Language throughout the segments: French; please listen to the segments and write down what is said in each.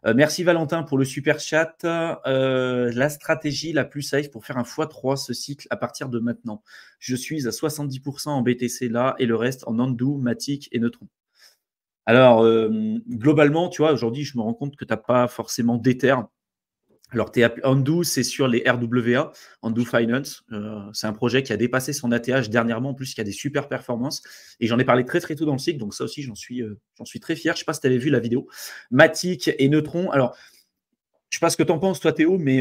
Merci Valentin pour le super chat. La stratégie la plus safe pour faire un x3 ce cycle à partir de maintenant. Je suis à 70% en BTC là et le reste en Nandu, Matic et Neutron. Alors, globalement, tu vois, aujourd'hui, je me rends compte que tu n'as pas forcément d'Ether. Alors, Andu, c'est sur les RWA, Andu Finance. C'est un projet qui a dépassé son ATH dernièrement, en plus, qui a des super performances. Et j'en ai parlé très, très tôt dans le cycle, donc ça aussi, j'en suis très fier. Je ne sais pas si tu avais vu la vidéo. Matic et Neutron. Alors, je ne sais pas ce que tu en penses, toi, Théo, mais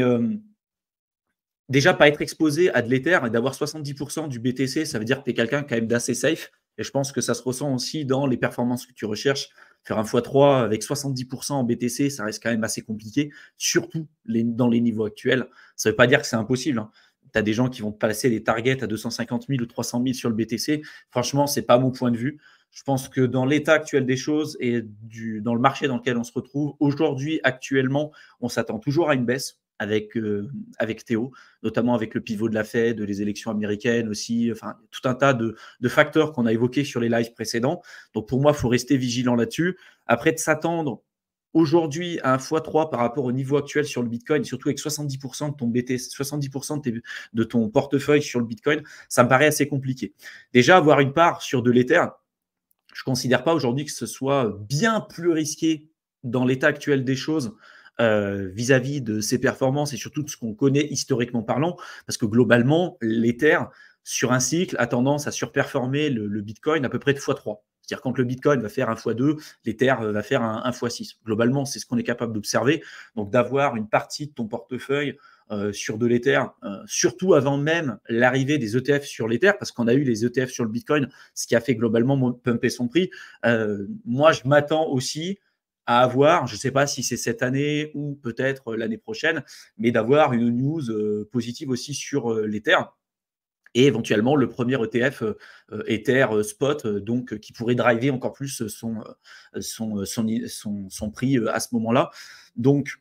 déjà, pas être exposé à de l'Ether et d'avoir 70% du BTC, ça veut dire que tu es quelqu'un quand même d'assez safe. Et je pense que ça se ressent aussi dans les performances que tu recherches. Faire un x3 avec 70% en BTC, ça reste quand même assez compliqué, surtout dans les niveaux actuels. Ça ne veut pas dire que c'est impossible, hein. Tu as des gens qui vont te passer des targets à 250 000 ou 300 000 sur le BTC. Franchement, ce n'est pas mon point de vue. Je pense que dans l'état actuel des choses et dans le marché dans lequel on se retrouve, aujourd'hui, actuellement, on s'attend toujours à une baisse avec Théo, notamment avec le pivot de la Fed, les élections américaines aussi, enfin, tout un tas de facteurs qu'on a évoqués sur les lives précédents. Donc, pour moi, il faut rester vigilant là-dessus. Après, de s'attendre aujourd'hui à un x3 par rapport au niveau actuel sur le Bitcoin, surtout avec 70% de ton BTC, 70% de ton portefeuille sur le Bitcoin, ça me paraît assez compliqué. Déjà, avoir une part sur de l'Ether, je ne considère pas aujourd'hui que ce soit bien plus risqué dans l'état actuel des choses vis-à-vis de ses performances et surtout de ce qu'on connaît historiquement parlant, parce que globalement, l'Ether, sur un cycle, a tendance à surperformer le Bitcoin à peu près de x3. C'est-à-dire quand le Bitcoin va faire un x2, l'Ether va faire un x6. Globalement, c'est ce qu'on est capable d'observer. Donc d'avoir une partie de ton portefeuille sur de l'Ether, surtout avant même l'arrivée des ETF sur l'Ether, parce qu'on a eu les ETF sur le Bitcoin, ce qui a fait globalement pumper son prix. Moi, je m'attends aussi à avoir, je ne sais pas si c'est cette année ou peut-être l'année prochaine, mais d'avoir une news positive aussi sur l'Ether et éventuellement le premier ETF Ether spot, donc qui pourrait driver encore plus son prix à ce moment-là. Donc,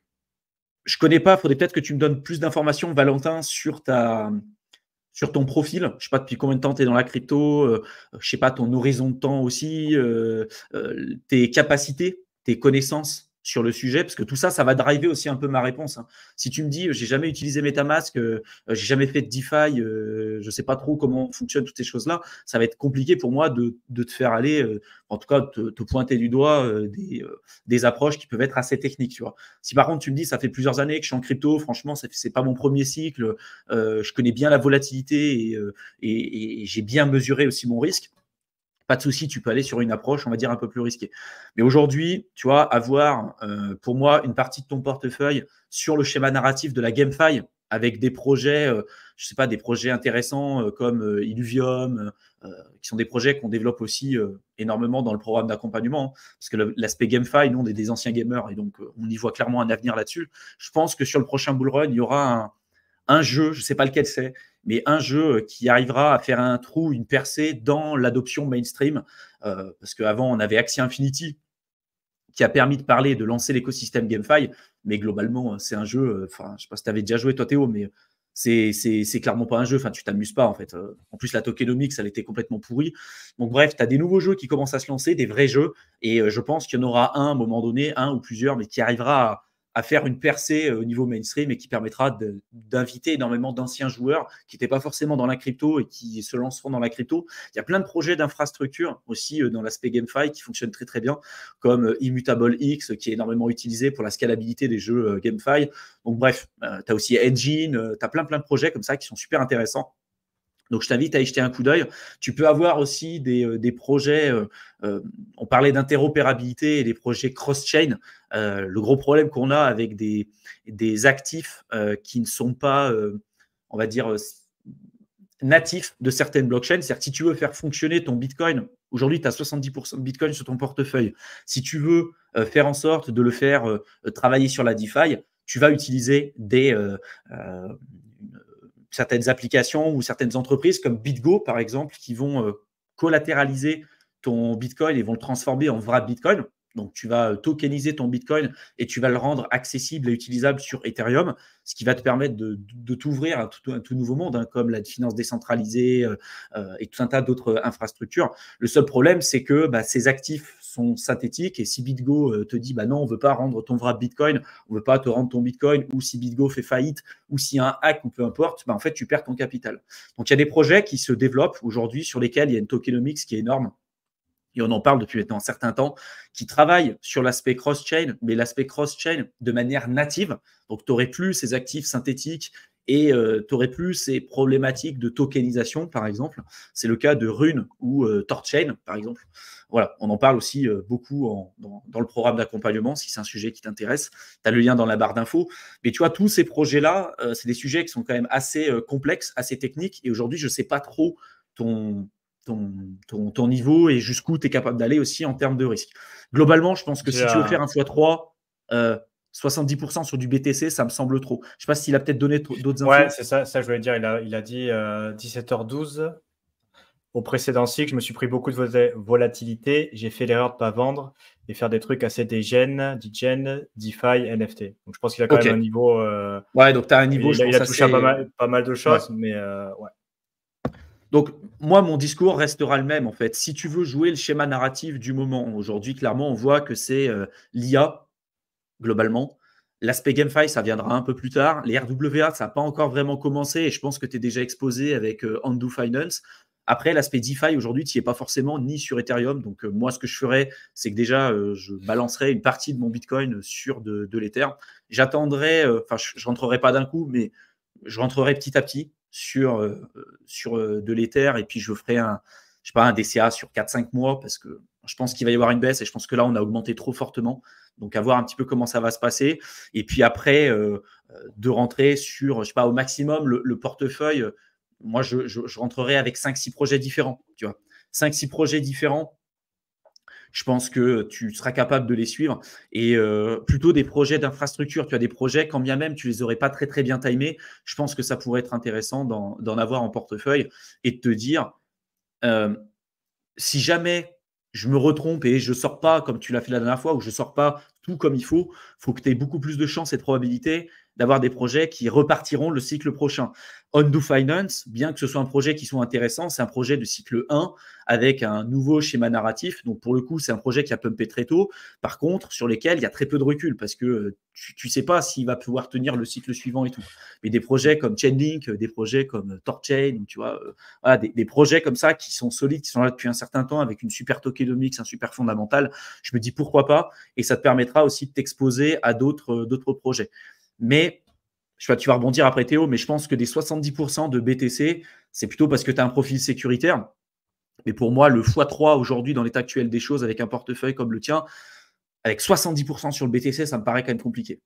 je ne connais pas, il faudrait peut-être que tu me donnes plus d'informations, Valentin, sur ton profil. Je ne sais pas depuis combien de temps tu es dans la crypto, je ne sais pas ton horizon de temps aussi, tes capacités, tes connaissances sur le sujet, parce que tout ça, ça va driver aussi un peu ma réponse, hein. Si tu me dis, j'ai jamais utilisé MetaMask, j'ai jamais fait de DeFi, je ne sais pas trop comment fonctionnent toutes ces choses-là, ça va être compliqué pour moi de te faire aller, en tout cas, te pointer du doigt des approches qui peuvent être assez techniques, tu vois. Si par contre, tu me dis, ça fait plusieurs années que je suis en crypto, franchement, c'est pas mon premier cycle, je connais bien la volatilité et j'ai bien mesuré aussi mon risque. Pas de souci, tu peux aller sur une approche, on va dire, un peu plus risquée. Mais aujourd'hui, tu vois, avoir pour moi une partie de ton portefeuille sur le schéma narratif de la GameFi avec des projets, je sais pas, des projets intéressants comme Illuvium, qui sont des projets qu'on développe aussi énormément dans le programme d'accompagnement, hein, parce que l'aspect GameFi, nous, on est des anciens gamers et donc on y voit clairement un avenir là-dessus. Je pense que sur le prochain bull run, il y aura un jeu, je ne sais pas lequel c'est, mais un jeu qui arrivera à faire un trou, une percée dans l'adoption mainstream. Parce qu'avant, on avait Axie Infinity qui a permis de parler, de lancer l'écosystème GameFi, mais globalement, c'est un jeu, enfin, je ne sais pas si tu avais déjà joué, toi Théo, mais c'est clairement pas un jeu, enfin, tu t'amuses pas en fait. En plus, la tokenomics, elle était complètement pourrie. Donc bref, tu as des nouveaux jeux qui commencent à se lancer, des vrais jeux, et je pense qu'il y en aura un à un moment donné, un ou plusieurs, mais qui arrivera à faire une percée au niveau mainstream et qui permettra d'inviter énormément d'anciens joueurs qui n'étaient pas forcément dans la crypto et qui se lanceront dans la crypto. Il y a plein de projets d'infrastructure aussi dans l'aspect GameFi qui fonctionnent très très bien, comme Immutable X qui est énormément utilisé pour la scalabilité des jeux GameFi. Donc bref, tu as aussi Engine, tu as plein de projets comme ça qui sont super intéressants. Donc, je t'invite à y jeter un coup d'œil. Tu peux avoir aussi des projets, on parlait d'interopérabilité et des projets cross-chain. Le gros problème qu'on a avec des actifs qui ne sont pas, on va dire, natifs de certaines blockchains. C'est-à-dire que si tu veux faire fonctionner ton Bitcoin, aujourd'hui, tu as 70% de Bitcoin sur ton portefeuille. Si tu veux faire en sorte de le faire travailler sur la DeFi, tu vas utiliser certaines applications ou certaines entreprises comme BitGo, par exemple, qui vont collatéraliser ton Bitcoin et vont le transformer en vrai Bitcoin. Donc, tu vas tokeniser ton Bitcoin et tu vas le rendre accessible et utilisable sur Ethereum, ce qui va te permettre de t'ouvrir à un tout nouveau monde, hein, comme la finance décentralisée et tout un tas d'autres infrastructures. Le seul problème, c'est que ces actifs sont synthétiques. Et si BitGo te dit, bah non, on ne veut pas rendre ton vrai Bitcoin, on ne veut pas te rendre ton Bitcoin, ou si BitGo fait faillite, ou s'il y a un hack, ou peu importe, bah en fait, tu perds ton capital. Donc, il y a des projets qui se développent aujourd'hui sur lesquels il y a une tokenomics qui est énorme. Et on en parle depuis maintenant un certain temps, qui travaillent sur l'aspect cross-chain, mais l'aspect cross-chain de manière native. Donc, tu n'aurais plus ces actifs synthétiques et tu n'aurais plus ces problématiques de tokenisation, par exemple. C'est le cas de Rune ou Torchain, par exemple. Voilà, on en parle aussi beaucoup dans le programme d'accompagnement, si c'est un sujet qui t'intéresse. Tu as le lien dans la barre d'infos. Mais tu vois, tous ces projets-là, c'est des sujets qui sont quand même assez complexes, assez techniques. Et aujourd'hui, je ne sais pas trop ton niveau et jusqu'où tu es capable d'aller aussi en termes de risque. Globalement, je pense que si tu veux faire un x3, 70% sur du BTC, ça me semble trop. Je ne sais pas s'il a peut-être donné d'autres infos. Ouais, c'est ça je voulais dire. Il a dit 17h12. Au précédent cycle, je me suis pris beaucoup de volatilité. J'ai fait l'erreur de ne pas vendre et faire des trucs assez degen, DeFi, NFT. Donc, je pense qu'il a quand même un niveau. Ouais, donc tu as un niveau, il a touché à pas mal de choses, mais ouais. Donc, moi, mon discours restera le même, en fait. Si tu veux jouer le schéma narratif du moment, aujourd'hui, clairement, on voit que c'est l'IA, globalement. L'aspect GameFi, ça viendra un peu plus tard. Les RWA, ça n'a pas encore vraiment commencé et je pense que tu es déjà exposé avec Andu Finance. Après, l'aspect DeFi, aujourd'hui, tu n'y es pas forcément ni sur Ethereum. Donc, moi, ce que je ferais, c'est que déjà, je balancerais une partie de mon Bitcoin sur de l'Ether. J'attendrai, je ne rentrerai pas d'un coup, mais je rentrerai petit à petit sur de l'Ether et puis je ferai un DCA sur 4-5 mois parce que je pense qu'il va y avoir une baisse et je pense que là, on a augmenté trop fortement. Donc, à voir un petit peu comment ça va se passer. Et puis après, de rentrer sur, je sais pas, au maximum, le portefeuille. Moi, je rentrerai avec 5-6 projets différents. Tu vois, 5-6 projets différents. Je pense que tu seras capable de les suivre. Et plutôt des projets d'infrastructure. Tu as des projets, quand bien même tu ne les aurais pas très, très bien timés, je pense que ça pourrait être intéressant d'en avoir en portefeuille et de te dire, si jamais je me retrompe et je ne sors pas comme tu l'as fait la dernière fois, ou je ne sors pas tout comme il faut que tu aies beaucoup plus de chances et de probabilités d'avoir des projets qui repartiront le cycle prochain. Undo Finance, bien que ce soit un projet qui soit intéressant, c'est un projet de cycle 1 avec un nouveau schéma narratif. Donc, pour le coup, c'est un projet qui a pumpé très tôt. Par contre, sur lesquels il y a très peu de recul parce que tu ne sais pas s'il va pouvoir tenir le cycle suivant et tout. Mais des projets comme Chainlink, des projets comme Torchain, tu vois, voilà, des projets comme ça qui sont solides, qui sont là depuis un certain temps avec une super tokenomics, un super fondamental, je me dis pourquoi pas. Et ça te permettra aussi de t'exposer à d'autres projets. Mais je sais pas, tu vas rebondir après Théo, mais je pense que des 70% de BTC, c'est plutôt parce que tu as un profil sécuritaire. Mais pour moi, le x3 aujourd'hui, dans l'état actuel des choses, avec un portefeuille comme le tien, avec 70% sur le BTC, ça me paraît quand même compliqué.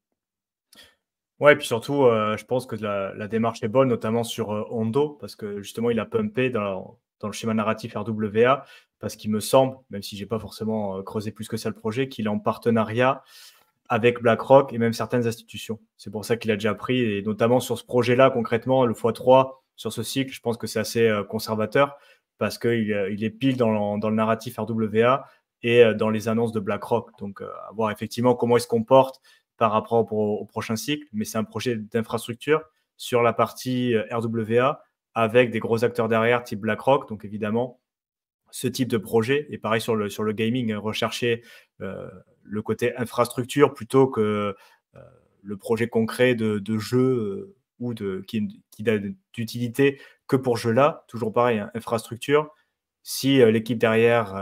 Ouais, et puis surtout, je pense que la démarche est bonne, notamment sur Hondo, parce que justement, il a pumpé dans le schéma narratif RWA, parce qu'il me semble, même si je n'ai pas forcément creusé plus que ça le projet, qu'il est en partenariat avec BlackRock et même certaines institutions. C'est pour ça qu'il a déjà pris, et notamment sur ce projet-là, concrètement, le x3 sur ce cycle, je pense que c'est assez conservateur parce qu'il est pile dans le narratif RWA et dans les annonces de BlackRock. Donc, à voir effectivement comment il se comporte par rapport au prochain cycle. Mais c'est un projet d'infrastructure sur la partie RWA avec des gros acteurs derrière, type BlackRock. Donc, évidemment, ce type de projet. Et pareil sur le gaming, rechercher le côté infrastructure plutôt que le projet concret de jeu ou qui n'a d'utilité que pour jeu-là. Toujours pareil, hein, infrastructure. Si l'équipe derrière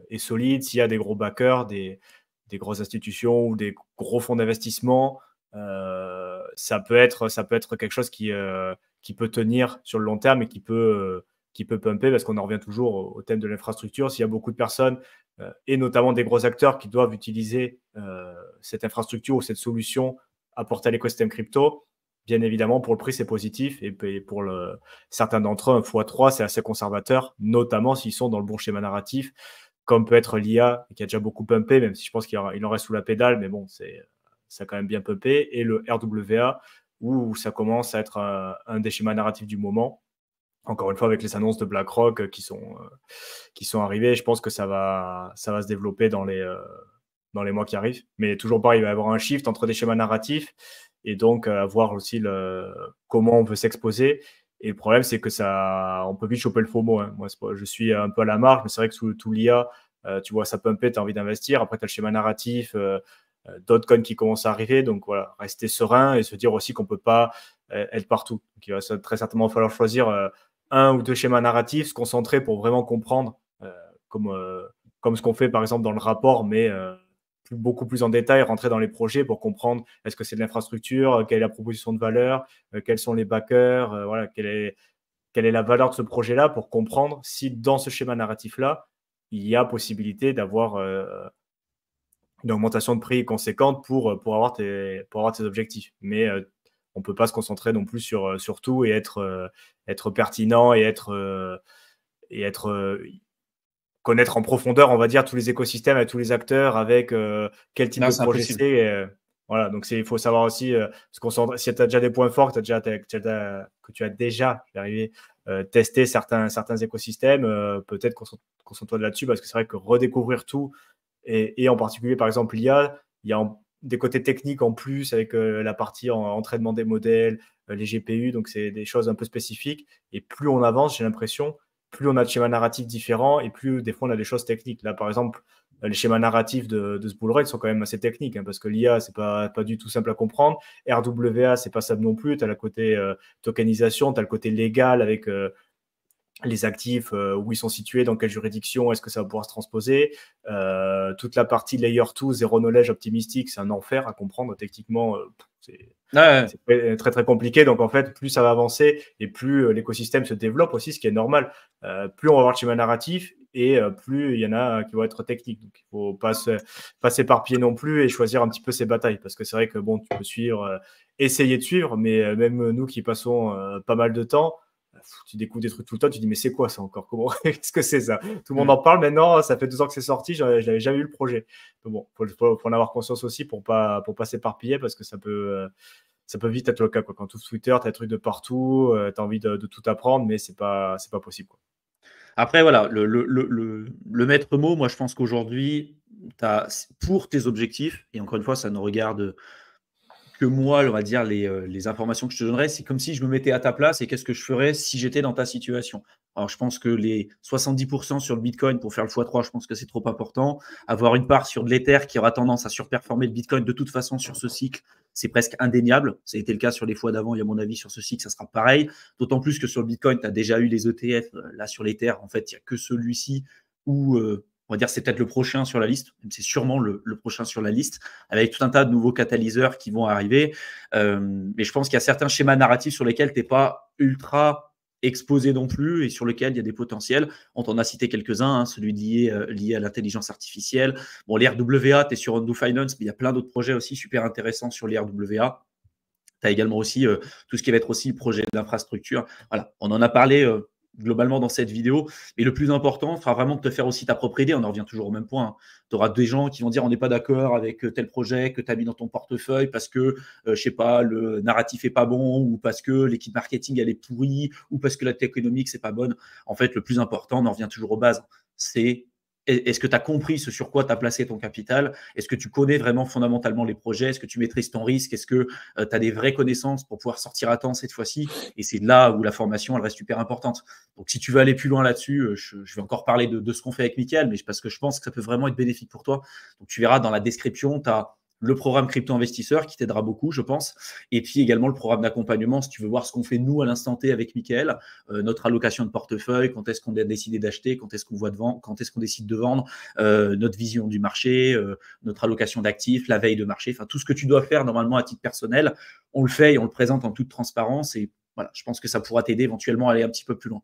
est solide, s'il y a des gros backers, des grosses institutions ou des gros fonds d'investissement, ça peut être quelque chose qui peut tenir sur le long terme et qui peut pumper, parce qu'on en revient toujours au thème de l'infrastructure. S'il y a beaucoup de personnes, et notamment des gros acteurs qui doivent utiliser cette infrastructure ou cette solution apportée à l'écosystème crypto, bien évidemment, pour le prix, c'est positif. Et pour certains d'entre eux, un x3, c'est assez conservateur, notamment s'ils sont dans le bon schéma narratif, comme peut être l'IA, qui a déjà beaucoup pumpé, même si je pense qu'il en reste sous la pédale, mais bon, ça a quand même bien pumpé. Et le RWA, où ça commence à être un des schémas narratifs du moment. Encore une fois, avec les annonces de BlackRock qui sont arrivées, je pense que ça va se développer dans les mois qui arrivent. Mais toujours pareil, il va y avoir un shift entre des schémas narratifs et donc voir aussi comment on veut s'exposer. Et le problème, c'est que on peut vite choper le FOMO. Hein. Moi, je suis un peu à la marge, mais c'est vrai que sous tout l'IA, tu vois ça pumper, tu as envie d'investir. Après, tu as le schéma narratif, d'autres coins qui commencent à arriver. Donc voilà, rester serein et se dire aussi qu'on ne peut pas être partout. Donc, il va très certainement falloir choisir un ou deux schémas narratifs, se concentrer pour vraiment comprendre, comme ce qu'on fait par exemple dans le rapport, mais beaucoup plus en détail, rentrer dans les projets pour comprendre est-ce que c'est de l'infrastructure, quelle est la proposition de valeur, quels sont les backers, voilà, quelle est la valeur de ce projet-là, pour comprendre si dans ce schéma narratif-là, il y a possibilité d'avoir une augmentation de prix conséquente pour avoir tes objectifs. Mais on ne peut pas se concentrer non plus sur tout et être pertinent et connaître en profondeur, on va dire, tous les écosystèmes et tous les acteurs avec quel type de projet c'est. Voilà, donc il faut savoir aussi se concentrer. Si tu as déjà des points forts, que tu as déjà testé certains écosystèmes, peut-être concentre-toi là-dessus, parce que c'est vrai que redécouvrir tout, et en particulier, par exemple, il y a des côtés techniques en plus avec la partie entraînement des modèles, les GPU, donc c'est des choses un peu spécifiques. Et plus on avance, j'ai l'impression, plus on a de schémas narratifs différents et plus des fois on a des choses techniques. Là, par exemple, les schémas narratifs de ce bull run sont quand même assez techniques, parce que l'IA, c'est pas du tout simple à comprendre. RWA, c'est pas ça non plus. Tu as le côté tokenisation, tu as le côté légal avec les actifs, où ils sont situés, dans quelle juridiction, est-ce que ça va pouvoir se transposer. Toute la partie layer 2, zéro knowledge optimistique, c'est un enfer à comprendre techniquement. C'est très très compliqué. Donc en fait, plus ça va avancer et plus l'écosystème se développe aussi, ce qui est normal. Plus on va avoir de schéma narratif et plus il y en a qui vont être techniques. Donc il ne faut pas s'éparpiller non plus et choisir un petit peu ses batailles, parce que c'est vrai que bon, tu peux suivre, essayer de suivre, mais même nous qui passons pas mal de temps, tu découvres des trucs tout le temps, tu dis mais c'est quoi ça encore, comment qu'est-ce que c'est ça, tout le monde en parle maintenant, ça fait 2 ans que c'est sorti, je n'avais jamais eu le projet. Mais bon, faut en avoir conscience aussi pour pas s'éparpiller, parce que ça peut vite être le cas, quoi. Quand tu ouvres Twitter, tu as des trucs de partout, tu as envie de tout apprendre, mais c'est pas possible, quoi. Après, voilà, le maître mot, moi je pense qu'aujourd'hui, pour tes objectifs, et encore une fois, ça ne regarde que moi, on va dire, les informations que je te donnerais, c'est comme si je me mettais à ta place et qu'est-ce que je ferais si j'étais dans ta situation. Alors, je pense que les 70% sur le Bitcoin pour faire le x3, je pense que c'est trop important. Avoir une part sur de l'Ether qui aura tendance à surperformer le Bitcoin de toute façon sur ce cycle, c'est presque indéniable. Ça a été le cas sur les fois d'avant et à mon avis, sur ce cycle, ça sera pareil. D'autant plus que sur le Bitcoin, tu as déjà eu les ETF. Là, sur l'Ether, en fait, il n'y a que celui-ci où on va dire c'est peut-être le prochain sur la liste, même c'est sûrement le prochain sur la liste, avec tout un tas de nouveaux catalyseurs qui vont arriver. Mais je pense qu'il y a certains schémas narratifs sur lesquels tu n'es pas ultra exposé non plus et sur lesquels il y a des potentiels. On t'en a cité quelques-uns, celui lié à l'intelligence artificielle. Bon, les RWA, tu es sur Ondo Finance, mais il y a plein d'autres projets aussi super intéressants sur les RWA. Tu as également aussi tout ce qui va être aussi projet d'infrastructure. Voilà, on en a parlé globalement dans cette vidéo. Et le plus important sera vraiment de te faire aussi ta propre idée. On en revient toujours au même point. Tu auras des gens qui vont dire on n'est pas d'accord avec tel projet que tu as mis dans ton portefeuille parce que, je sais pas, le narratif est pas bon, ou parce que l'équipe marketing elle est pourrie, ou parce que la tech économique c'est pas bonne. En fait, le plus important, on en revient toujours aux bases. C'est est-ce que tu as compris ce sur quoi tu as placé ton capital? Est-ce que tu connais vraiment fondamentalement les projets? Est-ce que tu maîtrises ton risque? Est-ce que tu as des vraies connaissances pour pouvoir sortir à temps cette fois-ci? Et c'est là où la formation, elle reste super importante. Donc, si tu veux aller plus loin là-dessus, je vais encore parler de ce qu'on fait avec Mickaël, mais parce que je pense que ça peut vraiment être bénéfique pour toi. Donc, tu verras dans la description, tu as le programme Crypto Investisseur qui t'aidera beaucoup, je pense. Et puis également le programme d'accompagnement si tu veux voir ce qu'on fait nous à l'instant T avec Mickaël, notre allocation de portefeuille, quand est-ce qu'on a décidé d'acheter, quand est-ce qu'on voit de vendre, quand est-ce qu'on décide de vendre, notre vision du marché, notre allocation d'actifs, la veille de marché, enfin tout ce que tu dois faire normalement à titre personnel, on le fait et on le présente en toute transparence. Et voilà, je pense que ça pourra t'aider éventuellement à aller un petit peu plus loin.